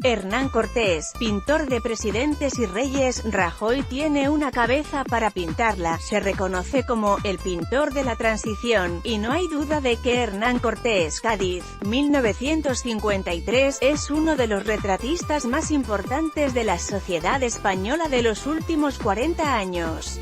Hernán Cortés, pintor de presidentes y reyes. Rajoy tiene una cabeza para pintarla. Se reconoce como el pintor de la transición, y no hay duda de que Hernán Cortés, Cádiz, 1953, es uno de los retratistas más importantes de la sociedad española de los últimos 40 años.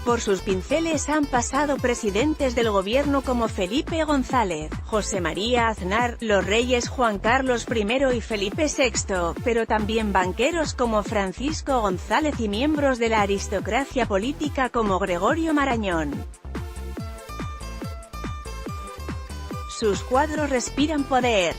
Por sus pinceles han pasado presidentes del gobierno como Felipe González, José María Aznar, los reyes Juan Carlos I y Felipe VI, pero también banqueros como Francisco González y miembros de la aristocracia política como Gregorio Marañón. Sus cuadros respiran poder.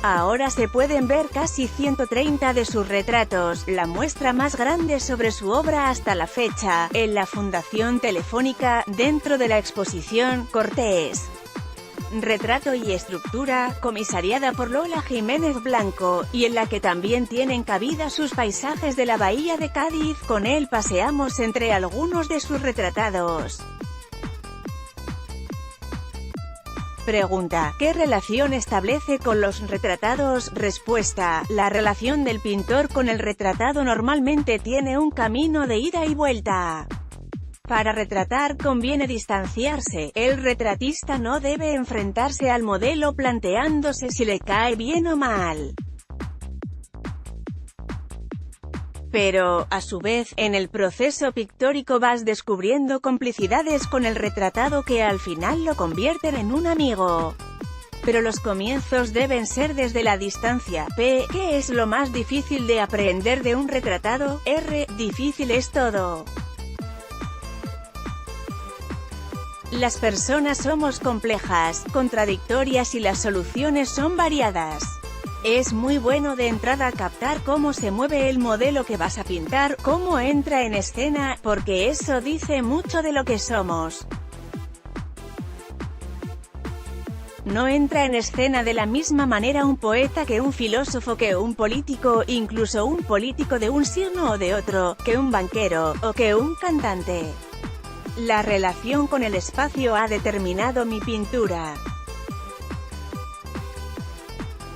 Ahora se pueden ver casi 130 de sus retratos, la muestra más grande sobre su obra hasta la fecha, en la Fundación Telefónica, dentro de la exposición Cortés. Retrato y estructura, comisariada por Lola Jiménez Blanco, y en la que también tienen cabida sus paisajes de la bahía de Cádiz. Con él paseamos entre algunos de sus retratados. Pregunta: ¿qué relación establece con los retratados? Respuesta: la relación del pintor con el retratado normalmente tiene un camino de ida y vuelta. Para retratar conviene distanciarse, el retratista no debe enfrentarse al modelo planteándose si le cae bien o mal. Pero, a su vez, en el proceso pictórico vas descubriendo complicidades con el retratado que al final lo convierten en un amigo. Pero los comienzos deben ser desde la distancia. P. ¿Qué es lo más difícil de aprender de un retratado? R. Difícil es todo. Las personas somos complejas, contradictorias y las soluciones son variadas. Es muy bueno de entrada captar cómo se mueve el modelo que vas a pintar, cómo entra en escena, porque eso dice mucho de lo que somos. No entra en escena de la misma manera un poeta que un filósofo, que un político, incluso un político de un signo o de otro, que un banquero, o que un cantante. La relación con el espacio ha determinado mi pintura.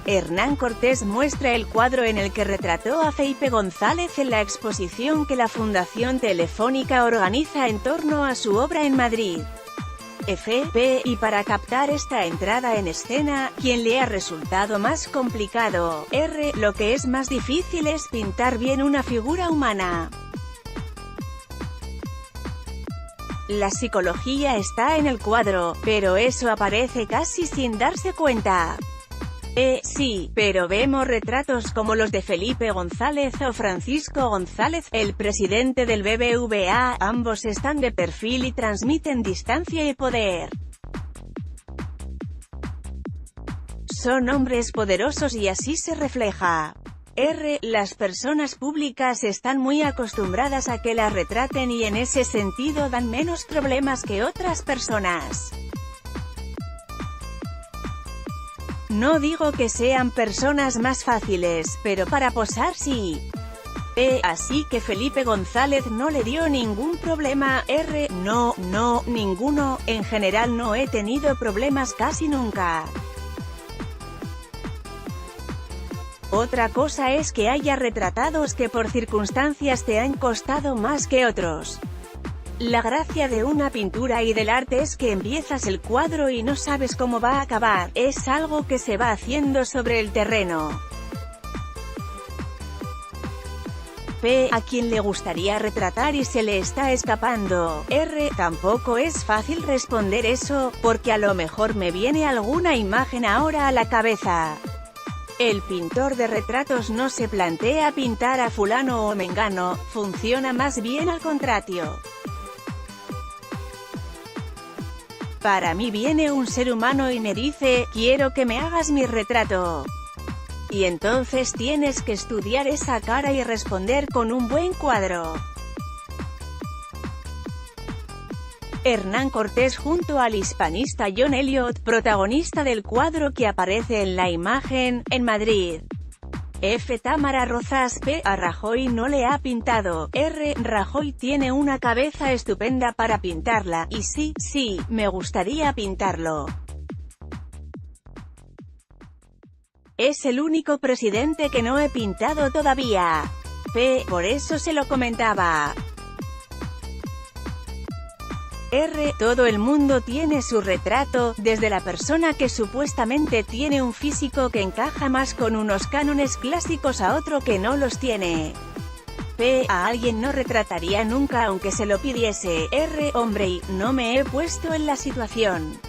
Hernán Cortés muestra el cuadro en el que retrató a Felipe González en la exposición que la Fundación Telefónica organiza en torno a su obra en Madrid. F.P. Y para captar esta entrada en escena, ¿quién le ha resultado más complicado? R. Lo que es más difícil es pintar bien una figura humana. La psicología está en el cuadro, pero eso aparece casi sin darse cuenta. Sí, pero vemos retratos como los de Felipe González o Francisco González, el presidente del BBVA, ambos están de perfil y transmiten distancia y poder. Son hombres poderosos y así se refleja. R. Las personas públicas están muy acostumbradas a que las retraten y en ese sentido dan menos problemas que otras personas. No digo que sean personas más fáciles, pero para posar sí. Así que Felipe González no le dio ningún problema. R. No, ninguno. En general no he tenido problemas casi nunca. Otra cosa es que haya retratados que por circunstancias te han costado más que otros. La gracia de una pintura y del arte es que empiezas el cuadro y no sabes cómo va a acabar, es algo que se va haciendo sobre el terreno. P. ¿A quién le gustaría retratar y se le está escapando? R. Tampoco es fácil responder eso, porque a lo mejor me viene alguna imagen ahora a la cabeza. El pintor de retratos no se plantea pintar a fulano o mengano, funciona más bien al contrario. Para mí viene un ser humano y me dice, quiero que me hagas mi retrato. Y entonces tienes que estudiar esa cara y responder con un buen cuadro. Hernán Cortés junto al hispanista John Eliot, protagonista del cuadro que aparece en la imagen, en Madrid. F. Tamara Rozas. P. A Rajoy no le ha pintado. R. Rajoy tiene una cabeza estupenda para pintarla, y sí, me gustaría pintarlo. Es el único presidente que no he pintado todavía. P. Por eso se lo comentaba. R. Todo el mundo tiene su retrato, desde la persona que supuestamente tiene un físico que encaja más con unos cánones clásicos a otro que no los tiene. P. A alguien no retrataría nunca aunque se lo pidiese. R. Hombre, y no me he puesto en la situación.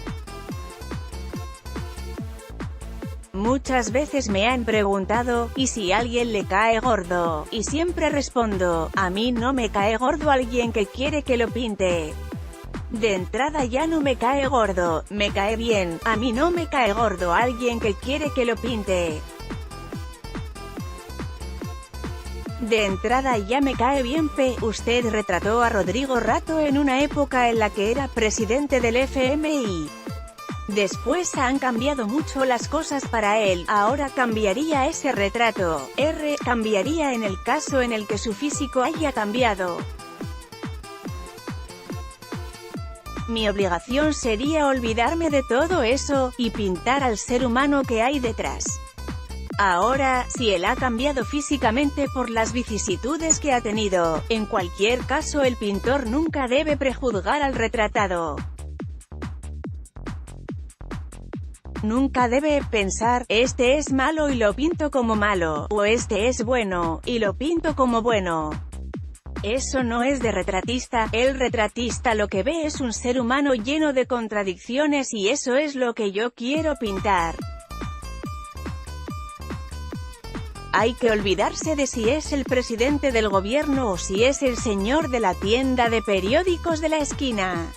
Muchas veces me han preguntado, ¿y si a alguien le cae gordo? Y siempre respondo, a mí no me cae gordo alguien que quiere que lo pinte. De entrada ya no me cae gordo, me cae bien, a mí no me cae gordo alguien que quiere que lo pinte. De entrada ya me cae bien. P. Usted retrató a Rodrigo Rato en una época en la que era presidente del FMI. Después han cambiado mucho las cosas para él, ahora cambiaría ese retrato. R. Cambiaría en el caso en el que su físico haya cambiado. Mi obligación sería olvidarme de todo eso, y pintar al ser humano que hay detrás. Ahora, si él ha cambiado físicamente por las vicisitudes que ha tenido, en cualquier caso el pintor nunca debe prejuzgar al retratado. Nunca debe pensar, este es malo y lo pinto como malo, o este es bueno, y lo pinto como bueno. Eso no es de retratista. El retratista lo que ve es un ser humano lleno de contradicciones y eso es lo que yo quiero pintar. Hay que olvidarse de si es el presidente del gobierno o si es el señor de la tienda de periódicos de la esquina.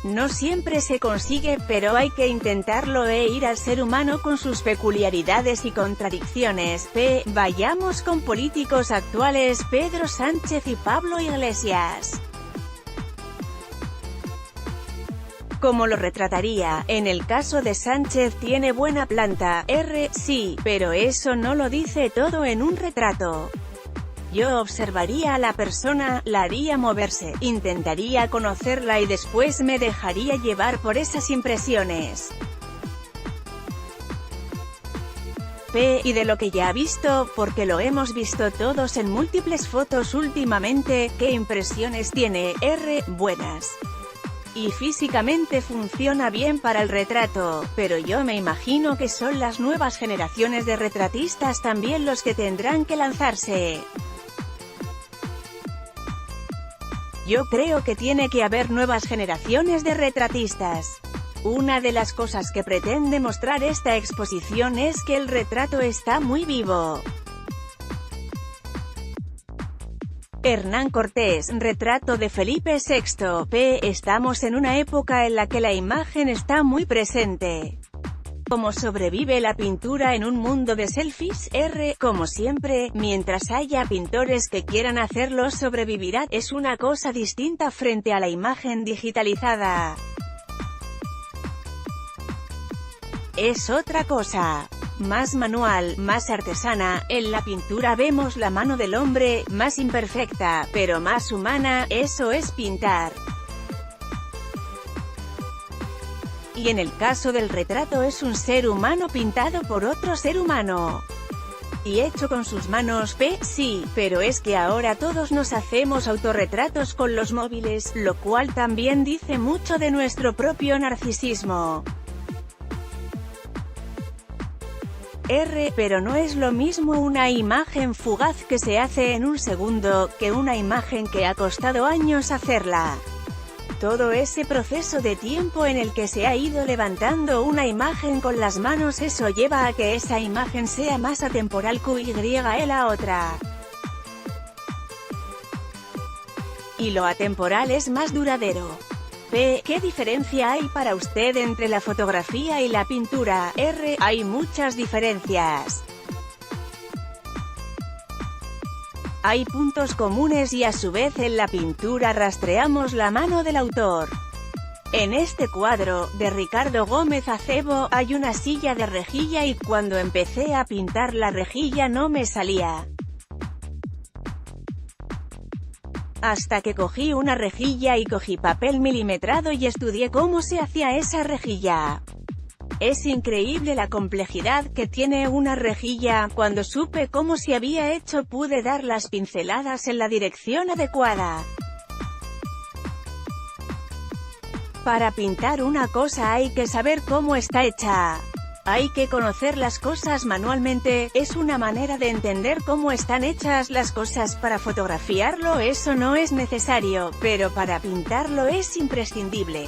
No siempre se consigue, pero hay que intentarlo e ir al ser humano con sus peculiaridades y contradicciones. P. Vayamos con políticos actuales, Pedro Sánchez y Pablo Iglesias. ¿Cómo lo retrataría? En el caso de Sánchez tiene buena planta. R. Sí, pero eso no lo dice todo en un retrato. Yo observaría a la persona, la haría moverse, intentaría conocerla y después me dejaría llevar por esas impresiones. P. Y de lo que ya ha visto, porque lo hemos visto todos en múltiples fotos últimamente, ¿qué impresiones tiene? R. Buenas. Y físicamente funciona bien para el retrato, pero yo me imagino que son las nuevas generaciones de retratistas también los que tendrán que lanzarse. Yo creo que tiene que haber nuevas generaciones de retratistas. Una de las cosas que pretende mostrar esta exposición es que el retrato está muy vivo. Hernán Cortés, retrato de Felipe VI. P. Estamos en una época en la que la imagen está muy presente. ¿Cómo sobrevive la pintura en un mundo de selfies? R. Como siempre, mientras haya pintores que quieran hacerlo sobrevivirá, es una cosa distinta frente a la imagen digitalizada. Es otra cosa. Más manual, más artesana. En la pintura vemos la mano del hombre, más imperfecta, pero más humana, eso es pintar. Y en el caso del retrato es un ser humano pintado por otro ser humano. Y hecho con sus manos. P. Sí, pero es que ahora todos nos hacemos autorretratos con los móviles, lo cual también dice mucho de nuestro propio narcisismo. R. Pero no es lo mismo una imagen fugaz que se hace en un segundo, que una imagen que ha costado años hacerla. Todo ese proceso de tiempo en el que se ha ido levantando una imagen con las manos, eso lleva a que esa imagen sea más atemporal que la otra. Y lo atemporal es más duradero. P. ¿Qué diferencia hay para usted entre la fotografía y la pintura? R. Hay muchas diferencias. Hay puntos comunes y a su vez en la pintura rastreamos la mano del autor. En este cuadro, de Ricardo Gómez Acebo, hay una silla de rejilla y cuando empecé a pintar la rejilla no me salía. Hasta que cogí una rejilla y cogí papel milimetrado y estudié cómo se hacía esa rejilla. Es increíble la complejidad que tiene una rejilla. Cuando supe cómo se había hecho pude dar las pinceladas en la dirección adecuada. Para pintar una cosa hay que saber cómo está hecha. Hay que conocer las cosas manualmente, es una manera de entender cómo están hechas las cosas. Para fotografiarlo eso no es necesario, pero para pintarlo es imprescindible.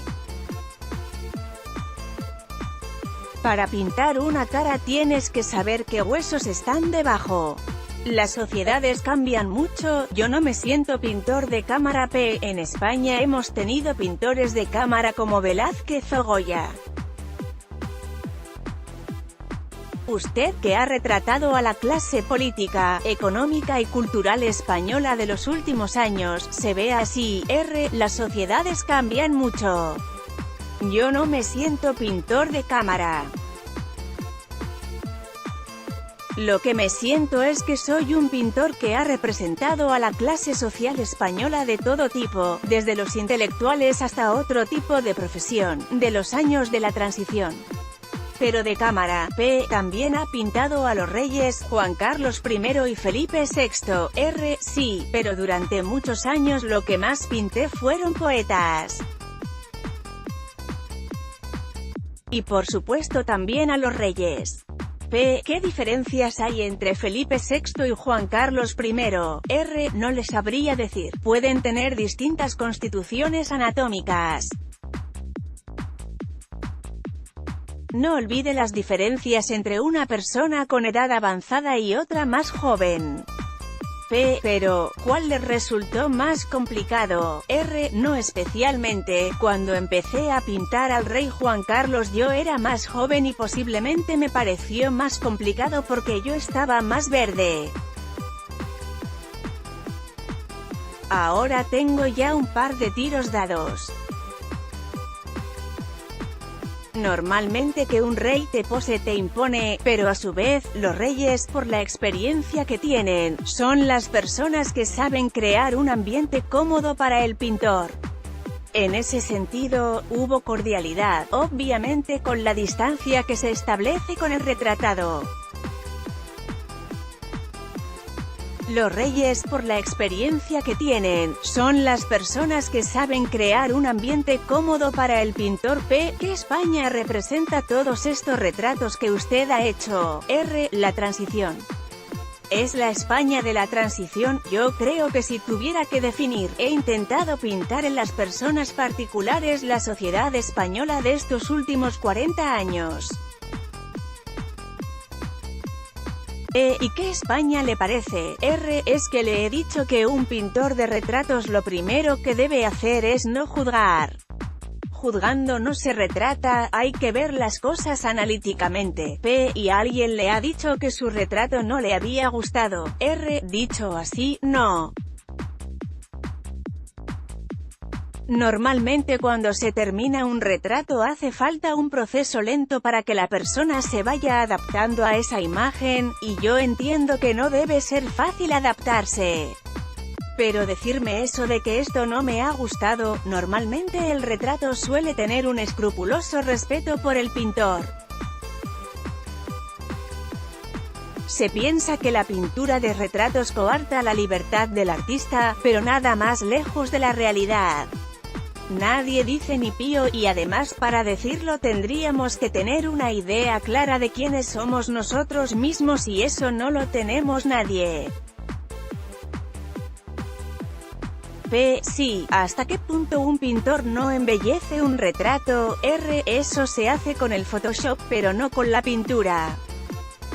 Para pintar una cara tienes que saber qué huesos están debajo. Las sociedades cambian mucho, yo no me siento pintor de cámara P. En España hemos tenido pintores de cámara como Velázquez o Goya. Usted, que ha retratado a la clase política, económica y cultural española de los últimos años, se ve así. Las sociedades cambian mucho. Yo no me siento pintor de cámara. Lo que me siento es que soy un pintor que ha representado a la clase social española de todo tipo, desde los intelectuales hasta otro tipo de profesión, de los años de la transición. Pero de cámara, P. también ha pintado a los reyes, Juan Carlos I y Felipe VI. Sí, pero durante muchos años lo que más pinté fueron poetas. Y por supuesto también a los reyes. P. ¿Qué diferencias hay entre Felipe VI y Juan Carlos I? No les sabría decir. Pueden tener distintas constituciones anatómicas. No olvide las diferencias entre una persona con edad avanzada y otra más joven. P. Pero, ¿cuál les resultó más complicado? No especialmente. Cuando empecé a pintar al rey Juan Carlos yo era más joven y posiblemente me pareció más complicado porque yo estaba más verde. Ahora tengo ya un par de tiros dados. Normalmente que un rey te pose te impone, pero a su vez, los reyes, por la experiencia que tienen, son las personas que saben crear un ambiente cómodo para el pintor. En ese sentido, hubo cordialidad, obviamente con la distancia que se establece con el retratado. Los reyes, por la experiencia que tienen, son las personas que saben crear un ambiente cómodo para el pintor. P. ¿Qué España representa todos estos retratos que usted ha hecho? La transición. ¿Es la España de la transición? Yo creo que si tuviera que definir, he intentado pintar en las personas particulares la sociedad española de estos últimos 40 años. ¿Y qué España le parece? Es que le he dicho que un pintor de retratos lo primero que debe hacer es no juzgar. Juzgando no se retrata, hay que ver las cosas analíticamente. P. ¿Y alguien le ha dicho que su retrato no le había gustado? Dicho así, no. Normalmente cuando se termina un retrato hace falta un proceso lento para que la persona se vaya adaptando a esa imagen, y yo entiendo que no debe ser fácil adaptarse. Pero decirme eso de que esto no me ha gustado, normalmente el retrato suele tener un escrupuloso respeto por el pintor. Se piensa que la pintura de retratos coarta la libertad del artista, pero nada más lejos de la realidad. Nadie dice ni pío, y además para decirlo tendríamos que tener una idea clara de quiénes somos nosotros mismos y eso no lo tenemos nadie. P. Sí, ¿hasta qué punto un pintor no embellece un retrato? Eso se hace con el Photoshop pero no con la pintura.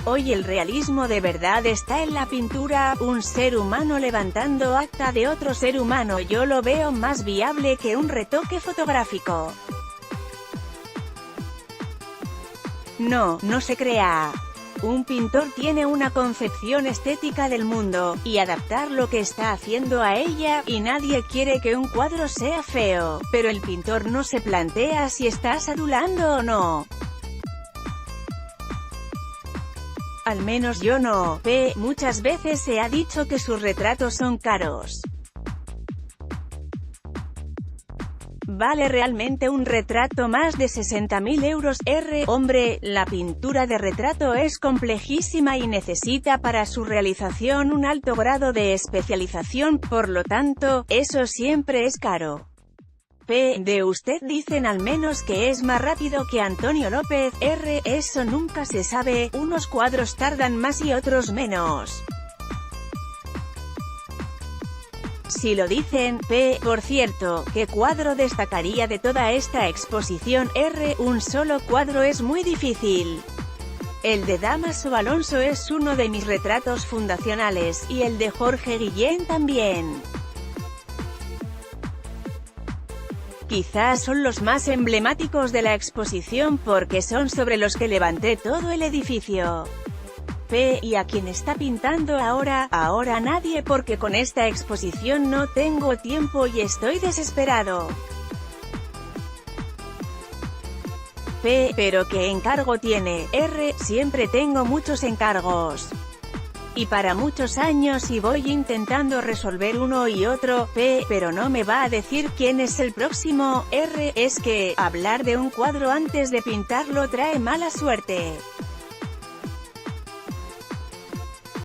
Hoy el realismo de verdad está en la pintura, un ser humano levantando acta de otro ser humano. Yo lo veo más viable que un retoque fotográfico. No se crea. Un pintor tiene una concepción estética del mundo, y adaptar lo que está haciendo a ella, y nadie quiere que un cuadro sea feo, pero el pintor no se plantea si estás adulando o no. Al menos yo no. P. Muchas veces se ha dicho que sus retratos son caros. ¿Vale realmente un retrato más de 60.000 euros? R. Hombre, la pintura de retrato es complejísima y necesita para su realización un alto grado de especialización, por lo tanto, eso siempre es caro. P. De usted dicen al menos que es más rápido que Antonio López. R. Eso nunca se sabe, unos cuadros tardan más y otros menos. Si lo dicen. P. Por cierto, ¿qué cuadro destacaría de toda esta exposición? R. Un solo cuadro es muy difícil. El de Dámaso Alonso es uno de mis retratos fundacionales, y el de Jorge Guillén también. Quizás son los más emblemáticos de la exposición porque son sobre los que levanté todo el edificio. P. ¿Y a quién está pintando ahora? Ahora nadie, porque con esta exposición no tengo tiempo y estoy desesperado. P. ¿Pero qué encargo tiene? R. Siempre tengo muchos encargos. Y para muchos años y voy intentando resolver uno y otro. P. ¿Pero no me va a decir quién es el próximo? R. Es que, hablar de un cuadro antes de pintarlo trae mala suerte.